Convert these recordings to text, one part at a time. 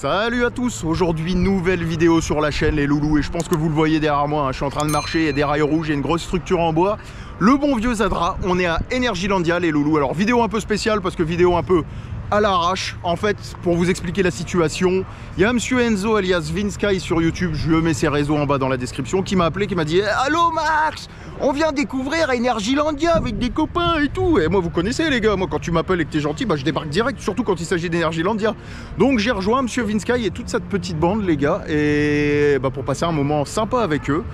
Salut à tous, aujourd'hui nouvelle vidéo sur la chaîne les loulous et je pense que vous le voyez derrière moi, hein, je suis en train de marcher, il y a des rails rouges, il y a une grosse structure en bois. Le bon vieux Zadra, on est à Energylandia les loulous. Alors vidéo un peu spéciale parce que vidéo un peu à l'arrache. En fait, pour vous expliquer la situation, il y a monsieur Enzo alias Vinsky sur YouTube, je lui mets ses réseaux en bas dans la description, qui m'a appelé, qui m'a dit Allô Max, on vient découvrir Energylandia avec des copains et tout. Et moi vous connaissez les gars, moi quand tu m'appelles et que t'es gentil, bah je débarque direct, surtout quand il s'agit d'Energylandia. Donc j'ai rejoint monsieur Vinsky et toute cette petite bande les gars, et bah, pour passer un moment sympa avec eux.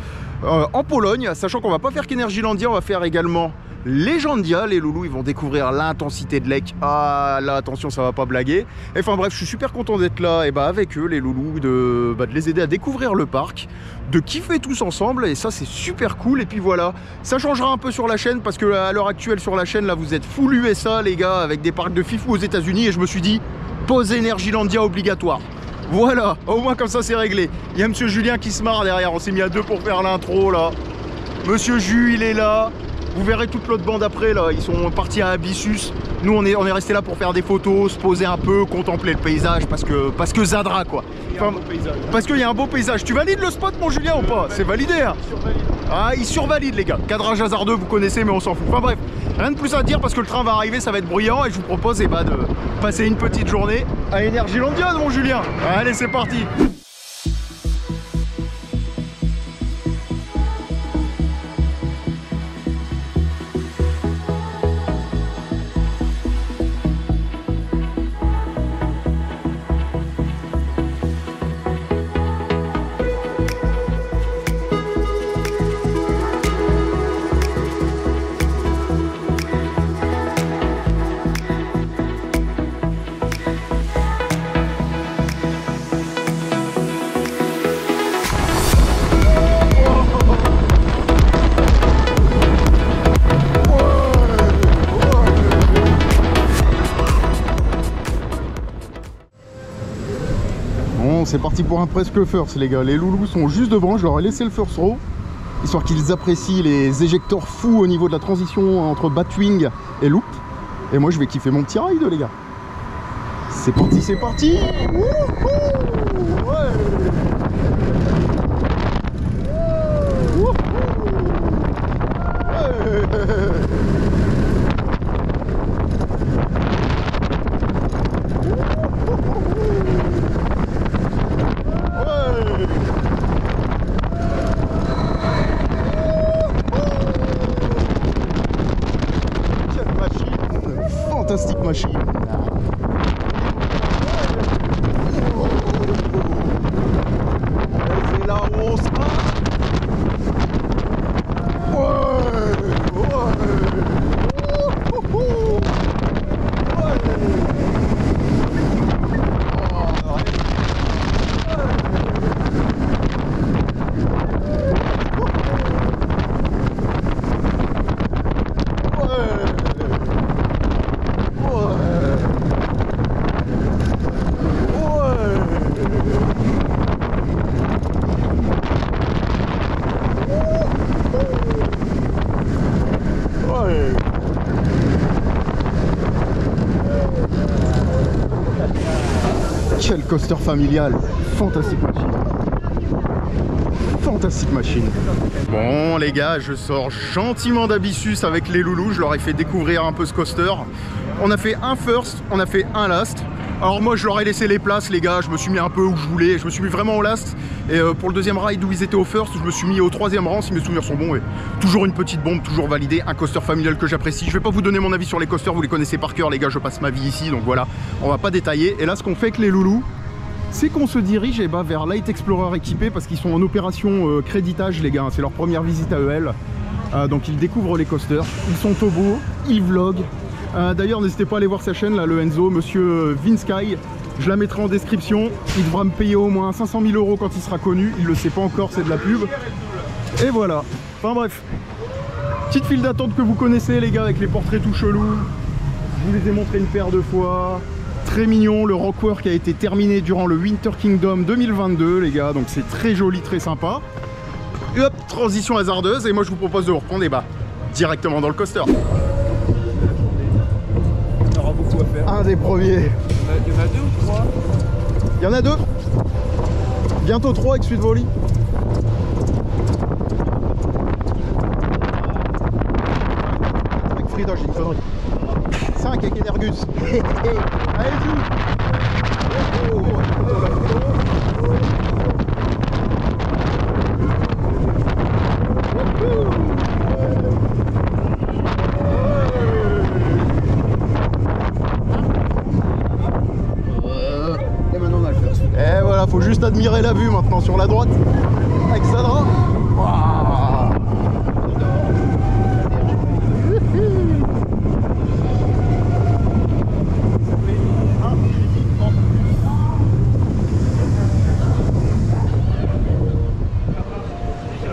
En Pologne, sachant qu'on va pas faire qu'Energylandia, on va faire également Legendia, les loulous, ils vont découvrir l'intensité de l'EC. Ah là, attention, ça va pas blaguer. Enfin bref, je suis super content d'être là et bah avec eux, les loulous, de les aider à découvrir le parc, de kiffer tous ensemble et ça c'est super cool. Et puis voilà, ça changera un peu sur la chaîne parce que à l'heure actuelle sur la chaîne, là vous êtes full USA les gars, avec des parcs de fifou aux États-Unis et je me suis dit, pause Energylandia obligatoire. Voilà, au moins comme ça c'est réglé. Il y a monsieur Julien qui se marre derrière, on s'est mis à deux pour faire l'intro là. Monsieur Jus, il est là. Vous verrez toute l'autre bande après là, ils sont partis à Abyssus. Nous on est resté là pour faire des photos, se poser un peu, contempler le paysage parce que Zadra quoi. Enfin, parce qu'il y a un beau paysage. Tu valides le spot mon Julien ou pas? C'est validé hein? Ah il survalide les gars. Cadrage hasardeux vous connaissez mais on s'en fout. Enfin bref, rien de plus à dire parce que le train va arriver, ça va être bruyant et je vous propose de passer une petite journée à Energylandia mon Julien. Allez c'est parti. C'est parti pour un presque first les gars, les loulous sont juste devant, je leur ai laissé le first row histoire qu'ils apprécient les éjecteurs fous au niveau de la transition entre Batwing et Loop et moi je vais kiffer mon petit ride les gars. C'est parti, c'est parti. Wouhou, ouais. Wouhou. Ouais. Fantastique machine. C'est là où on sera. Quel coaster familial, fantastique machine. Fantastique machine. Bon les gars, je sors gentiment d'Abyssus avec les loulous, je leur ai fait découvrir un peu ce coaster. On a fait un first, on a fait un last. Alors moi je leur ai laissé les places les gars, je me suis mis un peu où je voulais, je me suis mis vraiment au last. Et pour le deuxième ride où ils étaient au first, je me suis mis au troisième rang si mes souvenirs sont bons. Et toujours une petite bombe, toujours validée, un coaster familial que j'apprécie. Je vais pas vous donner mon avis sur les coasters, vous les connaissez par cœur les gars, je passe ma vie ici, donc voilà, on va pas détailler. Et là ce qu'on fait avec les loulous, c'est qu'on se dirige vers Light Explorer équipé parce qu'ils sont en opération créditage les gars, c'est leur première visite à EL. Donc ils découvrent les coasters, ils sont au beau, ils vloguent. D'ailleurs n'hésitez pas à aller voir sa chaîne là, le Enzo, monsieur Vinsky. Je la mettrai en description, il devra me payer au moins 500 000 € quand il sera connu, il le sait pas encore, c'est de la pub. Et voilà, enfin bref, petite file d'attente que vous connaissez les gars avec les portraits tout chelous. Je vous les ai montrés une paire de fois. Très mignon, le rockwork a été terminé durant le Winter Kingdom 2022 les gars, donc c'est très joli, très sympa. Et hop, transition hasardeuse, et moi je vous propose de vous reprendre directement dans le coaster. On aura beaucoup à faire. Un des premiers. Il y en a deux ou trois? Il y en a 2. Bientôt 3 avec Sweet Volley. Avec Frida, j'ai une connerie. 5 avec Energus. Allez, joue. Et maintenant on a le faire. Et voilà, faut juste admirer la vue maintenant sur la droite. Avec Zadra.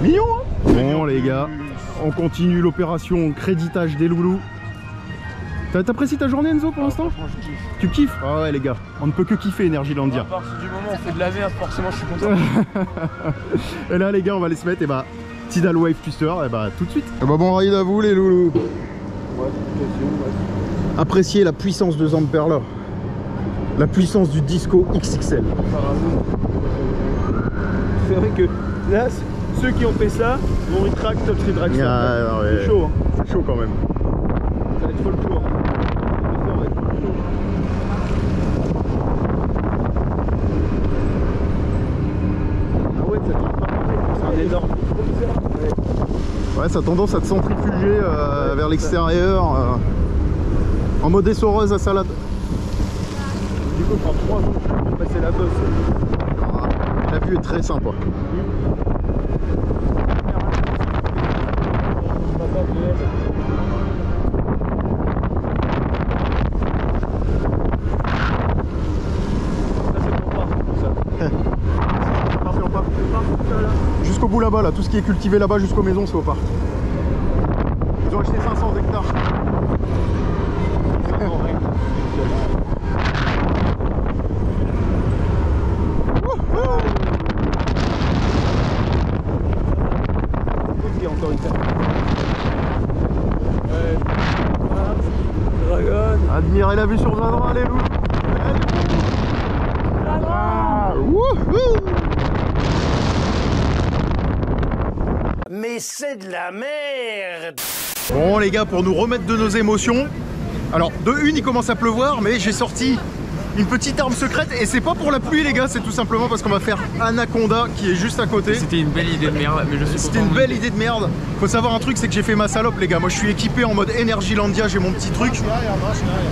Mignon, hein? Bon les gars, on continue l'opération créditage des loulous. T'apprécies ta journée Enzo pour l'instant? Tu kiffes? Ah ouais les gars, on ne peut que kiffer Energylandia. À partir du moment où on fait de la merde, forcément je suis content. Et là les gars, on va aller se mettre, et bah, Tidal Wave Twister, et bah tout de suite. Et bah bon ride à vous les loulous. Appréciez la puissance de Zamper là. La puissance du Disco XXL. C'est vrai que là, ceux qui ont fait ça vont retract top street drag. C'est chaud, hein. C'est chaud quand même. Ça va être full tour. Ah ouais, ça tire pas pareil. C'est un énorme. Ouais, ça a tendance à te centrifuger vers l'extérieur. En mode essoreuse à salade. Du coup, on prend 3 jours pour passer la bosse. La vue est très sympa. Jusqu'au bout là-bas, là, tout ce qui est cultivé là-bas jusqu'aux maisons, c'est au parc. Ils ont acheté 500 hectares. Encore une fois. Ouais. Dragon. Admirez la vue sur Zadra, les loups. Mais c'est de la merde! Bon les gars, pour nous remettre de nos émotions, alors de une il commence à pleuvoir, mais j'ai sorti une petite arme secrète et c'est pas pour la pluie les gars, c'est tout simplement parce qu'on va faire Anaconda qui est juste à côté. C'était une belle idée de merde, mais je suis C'était une belle idée de merde. Faut savoir un truc, c'est que j'ai fait ma salope les gars. Moi je suis équipé en mode Energylandia, j'ai mon petit truc.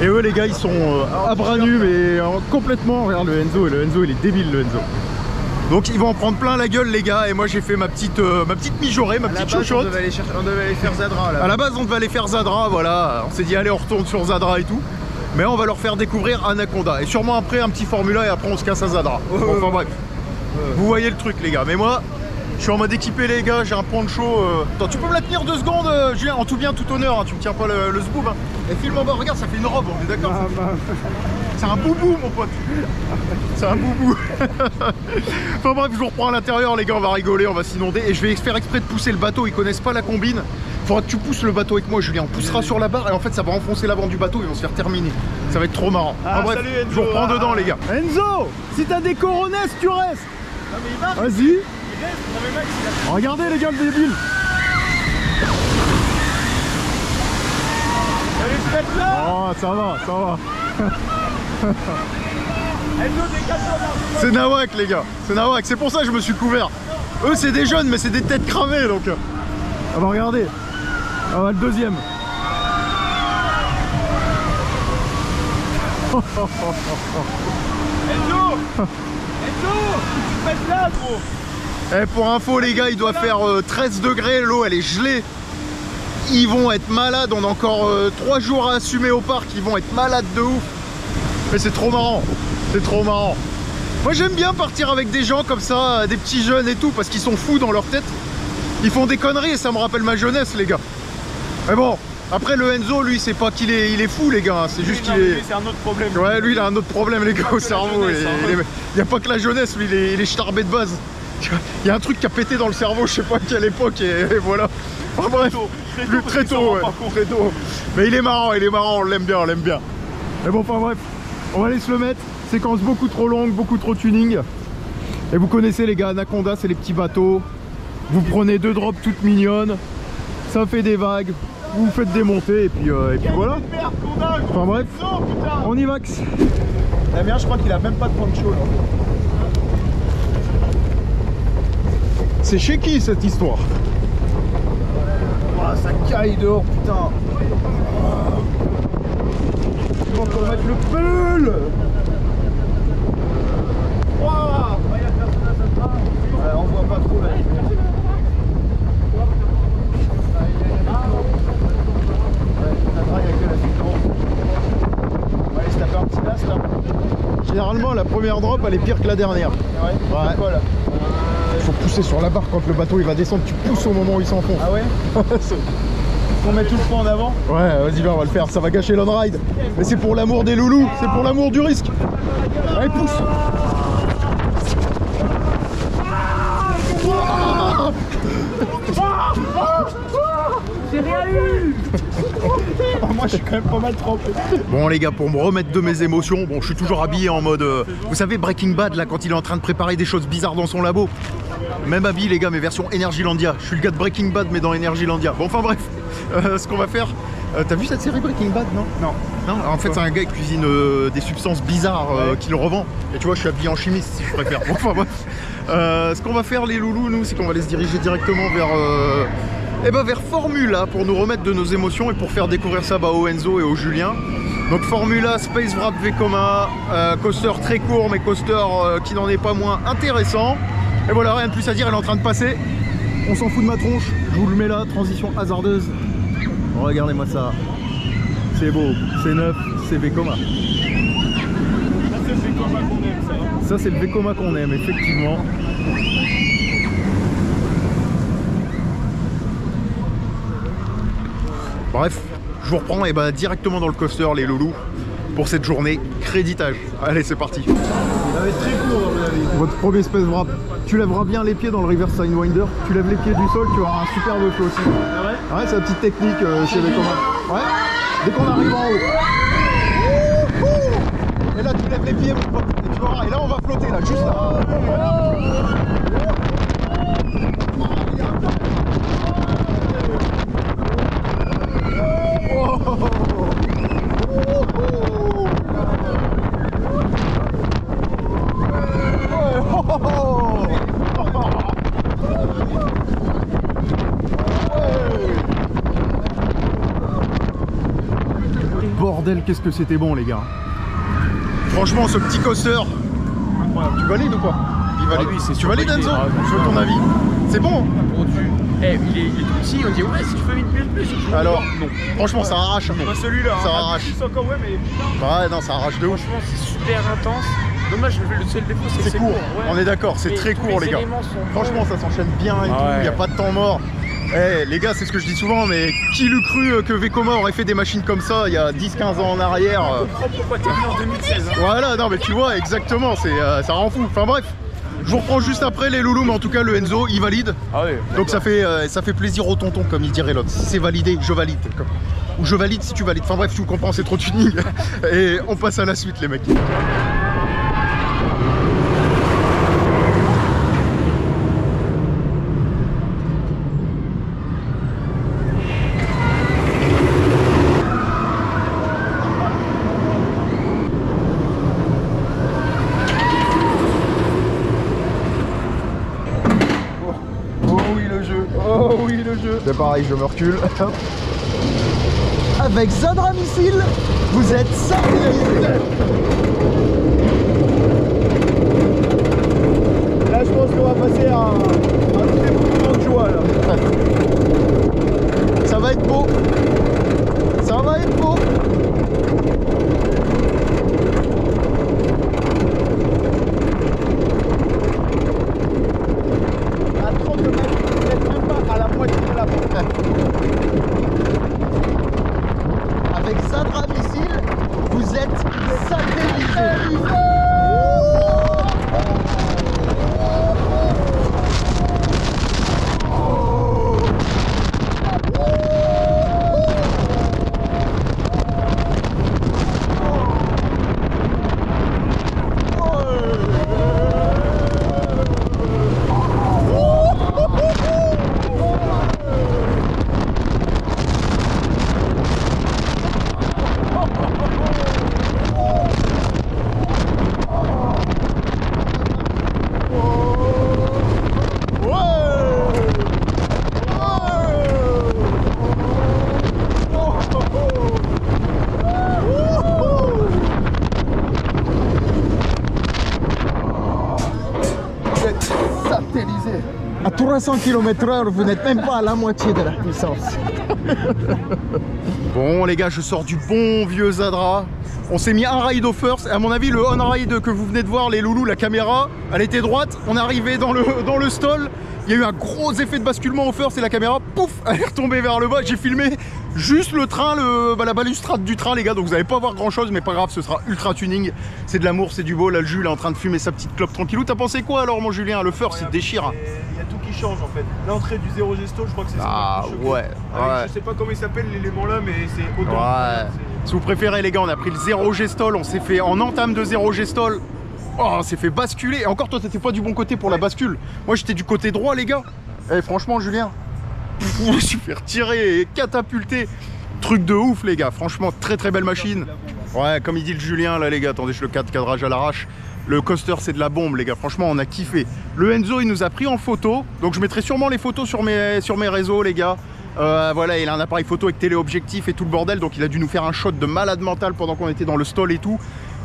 Et eux les gars ils sont à bras nus mais complètement. Regarde le Enzo, et le Enzo il est débile le Enzo. Donc ils vont en prendre plein la gueule les gars, et moi j'ai fait ma petite mijaurée, ma petite chouchoute. On devait aller faire Zadra là. À la base on devait aller faire Zadra, voilà. On s'est dit allez on retourne sur Zadra et tout. Mais on va leur faire découvrir Anaconda. Et sûrement après un petit Formula et après on se casse à Zadra. Enfin bref. Vous voyez le truc les gars. Mais moi, je suis en mode équipé les gars, j'ai un poncho. Attends, tu peux me la tenir 2 secondes Julien, en tout bien, tout honneur, hein. Tu me tiens pas le zboob. Hein. Et filme en bas, regarde, ça fait une robe, on est d'accord? C'est un boubou mon pote. C'est un boubou. Enfin bref, je vous reprends à l'intérieur les gars, on va rigoler, on va s'inonder. Et je vais faire exprès de pousser le bateau, ils connaissent pas la combine. Faudra que tu pousses le bateau avec moi Julien, on poussera sur la barre et en fait ça va enfoncer l'avant du bateau, ils vont se faire terminer. Ça va être trop marrant. Ah, bref, salut, Enzo. je vous reprends dedans les gars. Enzo, si t'as des coronesses, tu restes. Vas-y. Regardez les gars le débile. Oh ça va, ça va. C'est nawak les gars, c'est nawak, c'est pour ça que je me suis couvert. Eux c'est des jeunes mais c'est des têtes cramées donc. Ah bah regardez. Ah bah le deuxième. Enzo, tu passes là gros. Eh, pour info les gars, il doit faire 13 degrés, l'eau elle est gelée. Ils vont être malades, on a encore 3 jours à assumer au parc, ils vont être malades de ouf. Mais c'est trop marrant, c'est trop marrant. Moi j'aime bien partir avec des gens comme ça, des petits jeunes et tout, parce qu'ils sont fous dans leur tête. Ils font des conneries et ça me rappelle ma jeunesse les gars. Mais bon, après le Enzo lui c'est pas qu'il est, il est fou les gars, c'est juste qu'il est... C'est un autre problème. Ouais lui il a un autre problème les gars au cerveau. Il n'y a pas que la jeunesse, lui il est starbé de base. Il y a un truc qui a pété dans le cerveau, je sais pas à quelle époque et voilà. Enfin bref, très tôt, ouais, très tôt. Mais il est marrant, on l'aime bien, on l'aime bien. Mais bon, enfin bref, On va aller se le mettre. Séquence beaucoup trop longue, beaucoup trop tuning. Et vous connaissez les gars, Anaconda c'est les petits bateaux. Vous prenez 2 drops toutes mignonnes. Ça fait des vagues. Vous vous faites démonter et puis voilà. Enfin bref, on y max. La mienne, je crois qu'il a même pas de poncho là. C'est chez qui cette histoire? Oh, ça caille dehors, putain. Il faut qu'on mette le pull. On voit pas trop là. Généralement la première drop elle est pire que la dernière. Ouais. Quoi, là Il faut pousser sur la barre quand le bateau il va descendre, tu pousses au moment où il s'enfonce. Ah ouais. On met tout le poids en avant. Ouais, vas-y, on va le faire, ça va gâcher l'on-ride. Mais c'est pour l'amour des loulous, c'est pour l'amour du risque. Allez, pousse. J'ai rien eu. Moi je suis quand même pas mal trempé. Bon les gars, pour me remettre de mes émotions, bon je suis toujours habillé en mode... vous savez Breaking Bad là, quand il est en train de préparer des choses bizarres dans son labo. Même habillé les gars, mais version Energylandia. Je suis le gars de Breaking Bad mais dans Energylandia. Bon enfin bref, ce qu'on va faire... T'as vu cette série Breaking Bad, non? Non, en fait c'est un gars qui cuisine des substances bizarres qu'il revend. Et tu vois je suis habillé en chimiste si je préfère. Bon, enfin bref. Ce qu'on va faire les loulous nous, c'est qu'on va aller se diriger directement vers... vers Formula pour nous remettre de nos émotions et pour faire découvrir ça au Enzo et au Julien. Donc Formula, Space Wrap Vekoma, coaster très court mais coaster qui n'en est pas moins intéressant. Et voilà, rien de plus à dire, elle est en train de passer. On s'en fout de ma tronche, je vous le mets là, transition hasardeuse. Regardez-moi ça, c'est beau, c'est neuf, c'est Vekoma. C'est le Vekoma qu'on aime ça. Ça c'est le Vekoma qu'on aime, effectivement. Bref, je vous reprends et directement dans le coaster les loulous pour cette journée créditage. Allez c'est parti. Il va être très court à mon avis. Votre premier Space Wrap, tu lèveras bien les pieds dans le reverse sidewinder, tu lèves les pieds du sol, tu auras un superbe flow aussi. Ah ouais? Ouais, c'est la petite technique chez Vekoma. Ouais, dès qu'on arrive en haut. Et là tu lèves les pieds mon pote, et tu verras, et là on va flotter là, juste là. Bordel, qu'est-ce que c'était bon les gars. Franchement ce petit coaster, incroyable. Tu valides ou pas? Il valide. Ah oui, c'est tu sûr, valides validé. Enzo? Ah, Je veux ton avis. C'est bon? Il est tout petit, on dit ouais si tu fais une plus. Alors non. Franchement ça arrache. Pas celui-là. Ça hein. arrache. C'est encore ouais mais putain. Ouais non ça arrache de ouf. Franchement c'est super intense. Dommage, le seul défaut C'est court, ouais. on est d'accord, c'est Mais très tous court les gars. éléments sont Franchement ça s'enchaîne bien et Ah tout, il ouais. n'y a pas de temps mort. Eh les gars, c'est ce que je dis souvent, mais qui l'eût cru que Vekoma aurait fait des machines comme ça il y a 10-15 ans en arrière Je comprends pourquoi t'es venu en 2016. Hein. Voilà, non mais tu vois exactement, ça rend fou. Enfin bref, je vous reprends juste après les loulous, mais en tout cas le Enzo il valide. Ah oui. Donc ça fait plaisir au tonton comme il dirait l'autre. Si c'est validé, je valide. Ou je valide si tu valides. Enfin bref, tu comprends, c'est trop tuning. Et on passe à la suite les mecs. C'est pareil, je me recule. Avec Zadra Missile, vous êtes sacralisés. Là je pense qu'on va passer à un très bon moment de joie là. Ça va être beau. Ça va être beau. À 30 mètres, peut-être même pas à la moitié de la porte. Avec Zadra Missile, vous êtes sacralisés. 300 km/h, vous n'êtes même pas à la moitié de la puissance. Bon les gars, je sors du bon vieux Zadra. On s'est mis un ride au first. À mon avis, le on-ride que vous venez de voir, les loulous, la caméra, elle était droite. On est arrivé dans le stall. Il y a eu un gros effet de basculement au first et la caméra, pouf, elle est retombée vers le bas. J'ai filmé juste le train, la balustrade du train les gars, donc vous n'allez pas voir grand chose, mais pas grave, ce sera ultra tuning. C'est de l'amour, c'est du beau. Là le Jules est en train de fumer sa petite clope tranquillou. T'as pensé quoi alors mon Julien? Le first il déchire. Il y a tout qui change en fait. L'entrée du 0 gesto, je crois que c'est ça. Ah ouais. Je sais pas comment il s'appelle l'élément là, mais c'est autant. Ouais. Si vous préférez les gars, on a pris le 0 gestol, on s'est fait en entame de 0 gestol. Oh, on s'est fait basculer. Et encore toi t'étais pas du bon côté pour la bascule. Moi j'étais du côté droit les gars. Eh franchement Julien, je me suis fait retirer et catapulter. Truc de ouf les gars, franchement très très belle machine. Ouais, comme il dit le Julien là les gars, attendez, je le cadrage à l'arrache. Le coaster c'est de la bombe les gars, franchement on a kiffé. Le Enzo il nous a pris en photo, donc je mettrai sûrement les photos sur mes réseaux les gars. Voilà, il a un appareil photo avec téléobjectif et tout le bordel, donc il a dû nous faire un shot de malade mental pendant qu'on était dans le stall et tout.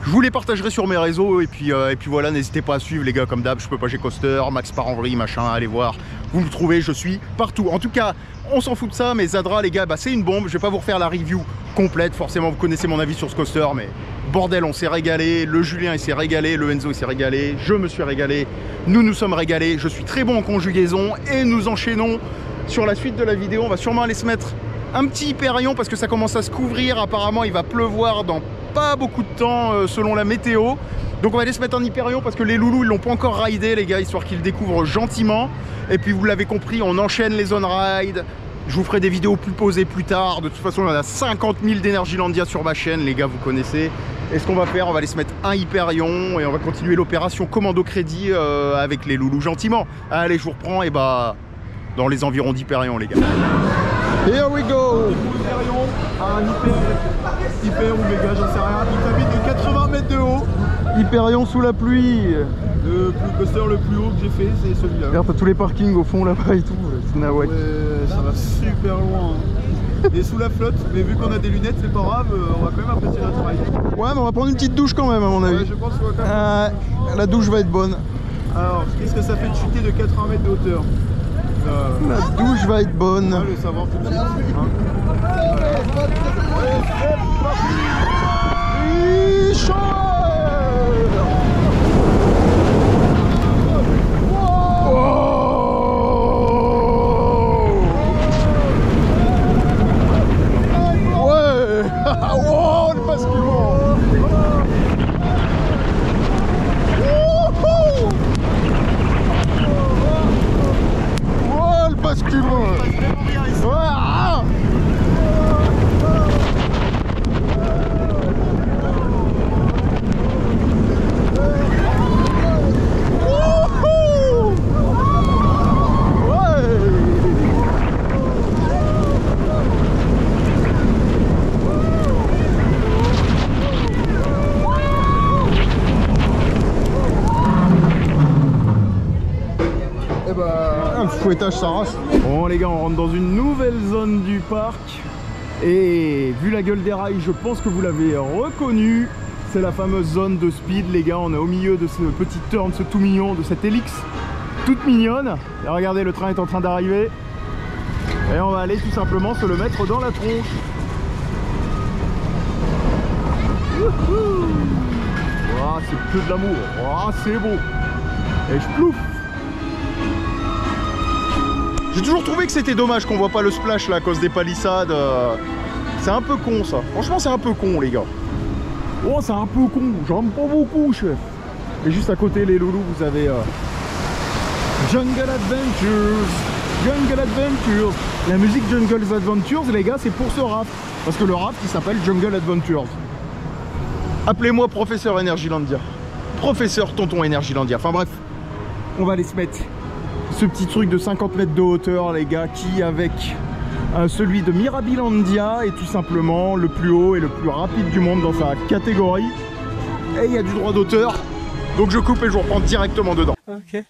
Je vous les partagerai sur mes réseaux et puis voilà, n'hésitez pas à suivre les gars comme d'hab, je peux pas j'ai coaster, Max Paranvry, machin, allez voir. Vous me trouvez, je suis partout. En tout cas, on s'en fout de ça, mais Zadra les gars, bah, c'est une bombe. Je vais pas vous refaire la review complète, forcément vous connaissez mon avis sur ce coaster, mais bordel, on s'est régalé. Le Julien il s'est régalé, le Enzo il s'est régalé, je me suis régalé, nous sommes régalés. Je suis très bon en conjugaison et nous enchaînons sur la suite de la vidéo. On va sûrement aller se mettre un petit hyperion parce que ça commence à se couvrir. Apparemment il va pleuvoir dans pas beaucoup de temps selon la météo. Donc on va aller se mettre en hyperion parce que les loulous ils l'ont pas encore ridé les gars, histoire qu'ils le découvrent gentiment. Et puis vous l'avez compris, on enchaîne les on ride. Je vous ferai des vidéos plus posées plus tard. De toute façon on a 50 000 d'Energylandia sur ma chaîne les gars, vous connaissez. Et ce qu'on va faire, on va aller se mettre un hyperion et on va continuer l'opération commando crédit avec les loulous gentiment. Allez, je vous reprends et bah dans les environs d'hyperion les gars. Here we go. Hyperion, un hyper ou méga, j'en sais rien. Il t'habite de 80 mètres de haut. Hyperion sous la pluie. Le coaster le plus haut que j'ai fait, c'est celui-là. Regarde, t'as tous les parkings au fond là-bas et tout. C'est nawak. Ouais, ça va super loin. Et sous la flotte, mais vu qu'on a des lunettes, c'est pas grave, on va quand même apprécier notre ride. Ouais, mais on va prendre une petite douche quand même à mon avis. Ouais, je pense qu'on va quand même. La douche va être bonne. Alors, qu'est-ce que ça fait de chuter de 80 mètres de hauteur? La douche va être bonne. On va le savoir tout de suite. Hein. Fouettage sa race. Bon les gars, on rentre dans une nouvelle zone du parc et vu la gueule des rails, je pense que vous l'avez reconnu, c'est la fameuse zone de speed les gars. On est au milieu de ce petit turn, ce tout mignon, de cette hélice toute mignonne. Et regardez, le train est en train d'arriver et on va aller tout simplement se le mettre dans la tronche. Oh, c'est que de l'amour. Oh, c'est beau. Et je plouffe. J'ai toujours trouvé que c'était dommage qu'on voit pas le splash là à cause des palissades. C'est un peu con ça. Franchement c'est un peu con les gars. Oh c'est un peu con, j'aime pas beaucoup chef. Et juste à côté les loulous vous avez Jungle Adventures. Jungle Adventures. La musique Jungle Adventures les gars c'est pour ce raft. Parce que le raft il s'appelle Jungle Adventures. Appelez-moi professeur Energylandia. Professeur tonton Energylandia. Enfin bref, on va aller se mettre ce petit truc de 50 mètres de hauteur les gars, qui avec celui de Mirabilandia est tout simplement le plus haut et le plus rapide du monde dans sa catégorie. Et il y a du droit d'auteur, donc je coupe et je vous reprends directement dedans. Ok.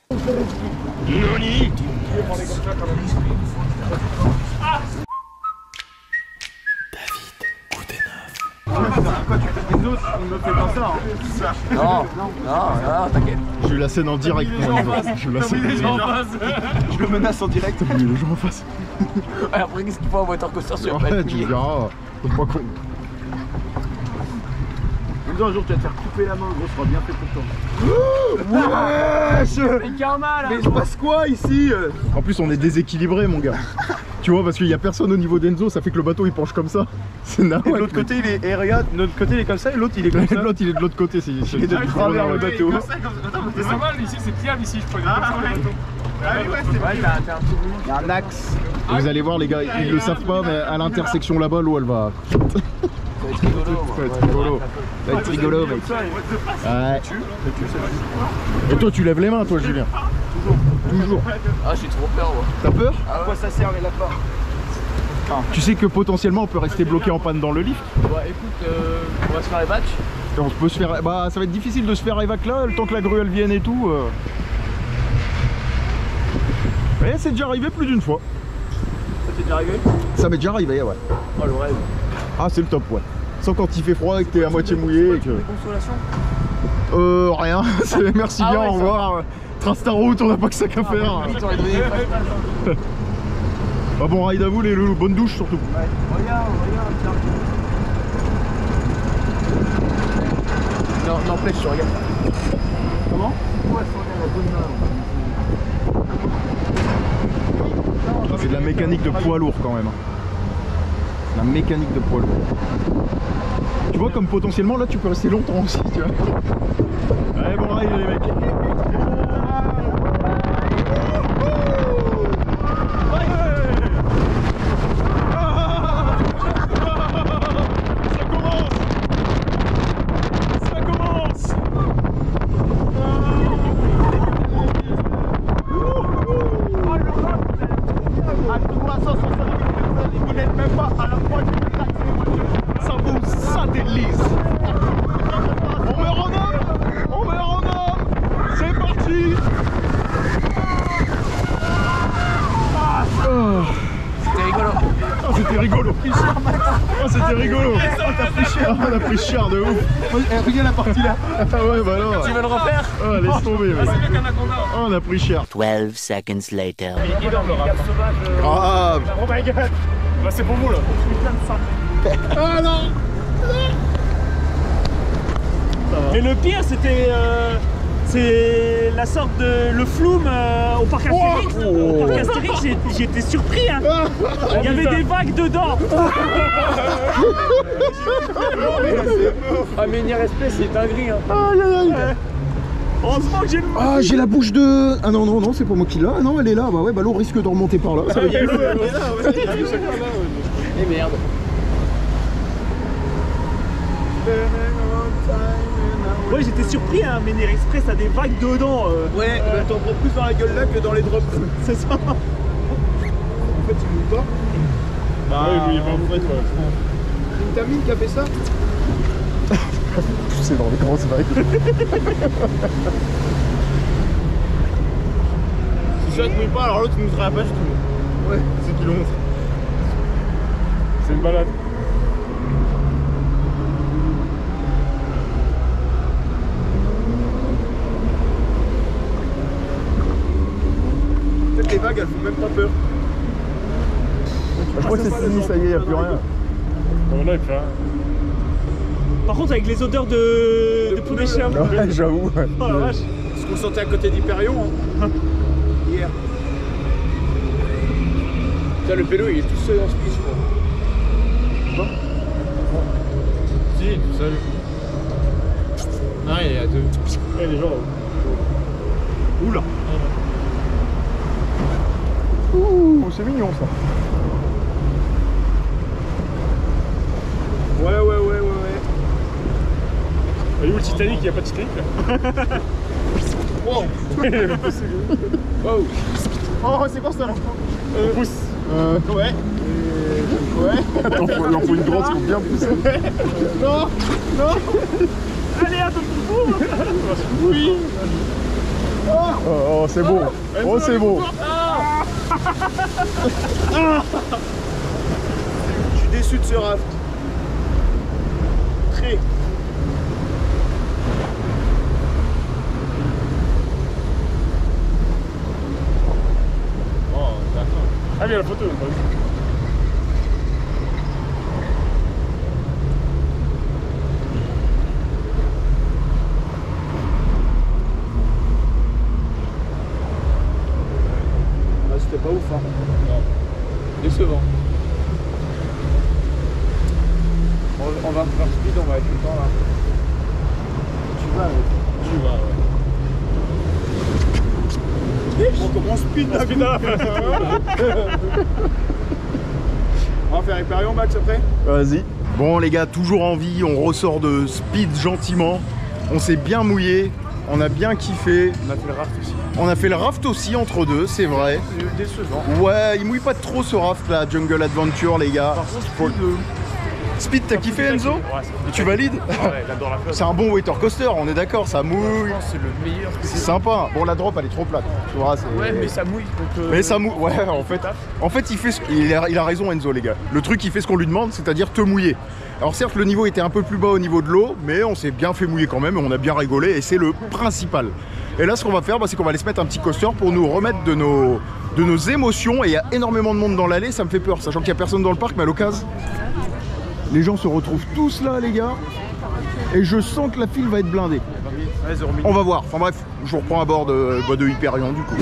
Noni. David Goodenough. Les autres, on me fait pas ça. Hein. Non, t'inquiète. J'ai eu la scène en direct, moi. J'ai eu la scène en direct. Je le menace en direct. Oui, les gens en face. Après, qu'est-ce qu'il faut en moteur coaster sur Ouais, tu verras. Faut pas con. Un jour, tu vas te faire couper la main, gros, ce sera bien fait pour toi. Wesh! Mais karma là. Mais il se passe quoi ici? En plus, on est déséquilibré, mon gars. Tu vois, parce qu'il y a personne au niveau d'Enzo, ça fait que le bateau il penche comme ça. C'est Et de nawak. l'autre côté, il est. Et regarde, de l'autre côté, il est comme ça, et l'autre, il est comme ça. L'autre il est de l'autre côté, c'est Il est de travers le bateau. C'est normal, ici c'est pliable, ici je prenais comme ça le bateau. Ouais, t'as un petit boulot. Il y a un axe. Vous allez voir les gars, ils le savent pas, mais à l'intersection là-bas, l'eau elle va. Ça va être rigolo. Ça va être rigolo. Ça va être rigolo, mec. Ouais. Et toi, tu lèves les mains, toi, Julien. Toujours. Ah, j'ai trop peur, moi. T'as peur? À quoi ça sert les lapins? Tu sais que potentiellement on peut rester bloqué en panne dans le lift. Bah écoute, on va se faire les batchs. On peut se faire. Bah, ça va être difficile de se faire évac là, le temps que la grue elle vienne et tout. Mais c'est déjà arrivé plus d'une fois. Ça t'est déjà arrivé? Ça m'est déjà arrivé, ouais. Oh, le rêve. Ah, c'est le top, ouais. Sans quand il fait froid et que t'es à moitié mouillé et que. Consolation? Rien. Merci Ah bien, ouais, au ça revoir. Trace ta route, on n'a pas que ça qu'à faire. T'aurais donné des packs. Ah bon ride à vous les loulous, bonne douche surtout. Ouais. Regarde, tiens. Non, n'empêche, je regarde. Comment? Ouais, C'est de la mécanique de poids lourd quand même. La mécanique de poids lourd. Tu vois comme potentiellement là tu peux rester longtemps aussi, tu vois. Allez bon ride les mecs. C'était rigolo. Oh, c'était rigolo. Oh, t'as pris cher. On a pris cher de ouf. Regarde la partie là. Ah ouais, bah alors. Tu veux le refaire? Oh, laisse tomber. Ah, c'est mieux qu'Anaconda. Oh, on a pris cher. 12 seconds later. Énorme le rat. Ah, Oh my god. Bah c'est pour vous là. ah non. Mais le pire, c'était c'est la sorte de le flume au parc Astérix. Au parc Astérix, j'étais surpris. Hein. Il y avait des vagues dedans. Ah mais une respect, c'est dinguerie hein. Aïe aïe aïe. Heureusement que j'ai le. Ah, j'ai la bouche de. Ah non, non, non, c'est pas moi qui l'a. Ah non, elle est là. Bah ouais, bah l'eau risque de remonter par là. Ça veut dire. Et merde. Ouais, j'étais surpris, hein. Mener Express a des vagues dedans. Ouais, bah, t'en prends plus dans la gueule là que dans les drops. C'est ça. En fait, il mouille pas. Bah oui, lui il va en fait quoi. C'est une tamine qui a fait ça? C'est dans les grosses vagues. Si ça te mouille pas, alors l'autre nous serait à page tout. Ouais, c'est qu'il montre. C'est une balade. Peut-être les vagues elles font même pas peur. Je crois que c'est fini, ça y est, y a plus rien. Bon là il fait rien. Par contre, avec les odeurs de poulet chien. Ouais, j'avoue. Ouais. Oh la vache. Ce qu'on sentait à côté d'Hyperion. Hein. Hier. Tiens, le pélo il est tout seul dans ce piste je crois. Si, tout seul. Non, il est à deux. Il y a des gens là-haut. Oula. Ouh, c'est mignon ça. Ouais. Et où le Titanic? Il n'y a pas de Titanic là. Wow. Wow. Oh, c'est quoi ça là? Pousse. Ouais. Attends, il en faut une grosse pour bien pousser. Non. Allez, un peu plus fou. Oui. Oh, c'est beau. Oh, c'est beau. Je suis déçu de ce raft. Très. il y a la photo. Ah, c'était pas ouf, hein. Non. Décevant. On va faire speed, on va être tout le temps là. Tu vas, Tu vas, ouais. On commence speed là, On va faire Hyperion Max après. Vas-y. Bon les gars, toujours en vie, on ressort de speed gentiment. On s'est bien mouillé, on a bien kiffé. On a fait le raft aussi. On a fait le raft aussi entre deux, c'est vrai. C'est décevant. Ouais, il mouille pas trop ce raft là, Jungle Adventure les gars. Par contre, Speed, t'as kiffé Enzo? Ouais, c'est Tu valides? Ah ouais, j'adore la flotte. C'est un bon water coaster, on est d'accord, ça mouille. C'est le meilleur. C'est sympa. Bon, la drop elle est trop plate. Tu vois, c'est... Ouais, mais ça mouille. Donc, Mais ça mouille. Ouais, en fait, il a raison Enzo les gars. Le truc, il fait ce qu'on lui demande, c'est-à-dire te mouiller. Alors certes, le niveau était un peu plus bas au niveau de l'eau, mais on s'est bien fait mouiller quand même et on a bien rigolé et c'est le principal. Et là, ce qu'on va faire, c'est qu'on va aller se mettre un petit coaster pour nous remettre de nos émotions. Et il y a énormément de monde dans l'allée, ça me fait peur, sachant qu'il n'y a personne dans le parc, mais à l'occasion, les gens se retrouvent tous là, les gars. Et je sens que la file va être blindée. On va voir. Enfin bref, je vous reprends à bord de Hyperion du coup.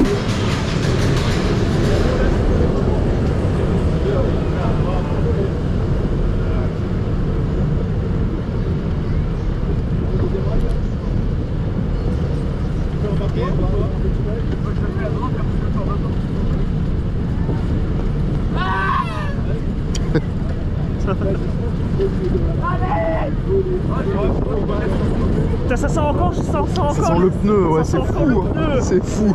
Ça sent encore, ça sent encore. Ça sent le pneu, ouais, c'est fou. C'est fou.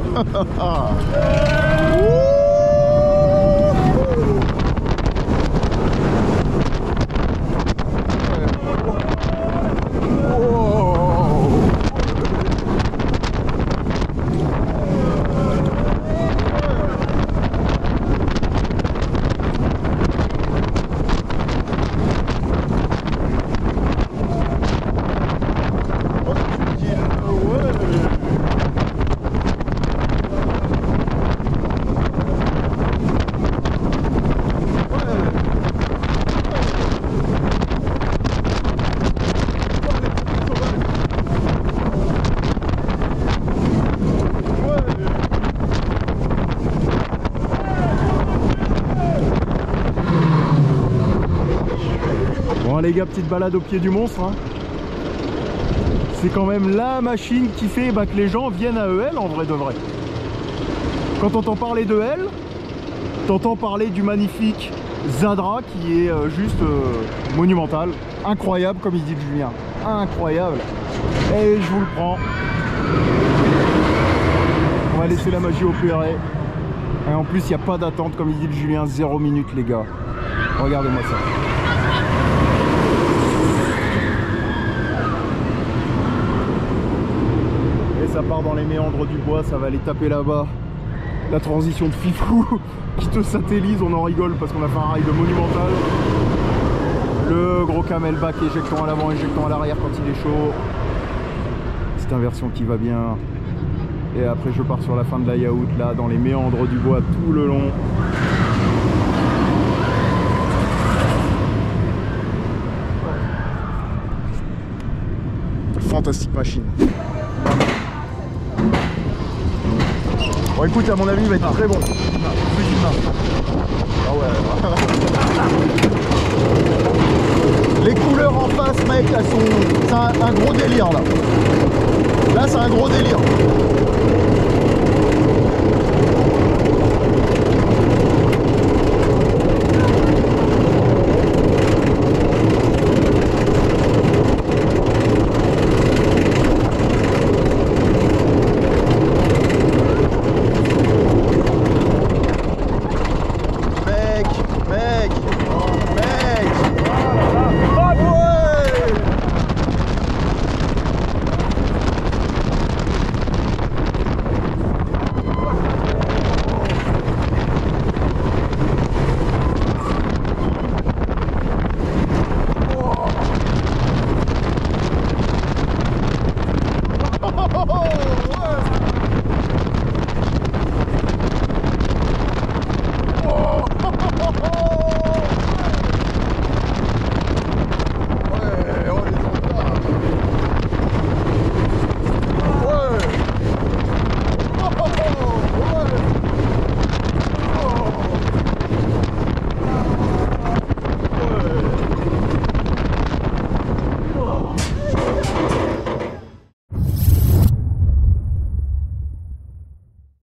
Bon les gars, petite balade au pied du monstre, hein. C'est quand même la machine qui fait que les gens viennent à EL en vrai de vrai. Quand t'entends parler d'EL, t'entends parler du magnifique Zadra qui est juste monumental, incroyable comme il dit Julien, incroyable. Et je vous le prends. On va laisser la magie opérer. Et en plus il n'y a pas d'attente comme il dit Julien, 0 minutes les gars. Regardez-moi ça. Ça part dans les méandres du bois, ça va aller taper là-bas. La transition de Fifou qui te satellise, on en rigole parce qu'on a fait un ride monumental. Le gros camelback éjectant à l'avant, éjectant à l'arrière quand il est chaud. Petite inversion qui va bien. Et après je pars sur la fin de la yaourt là, dans les méandres du bois tout le long. Fantastique machine. Bon écoute, à mon avis il va être très bon. Ah ouais. Les couleurs en face mec, elles sont... C'est un gros délire là. Là c'est un gros délire.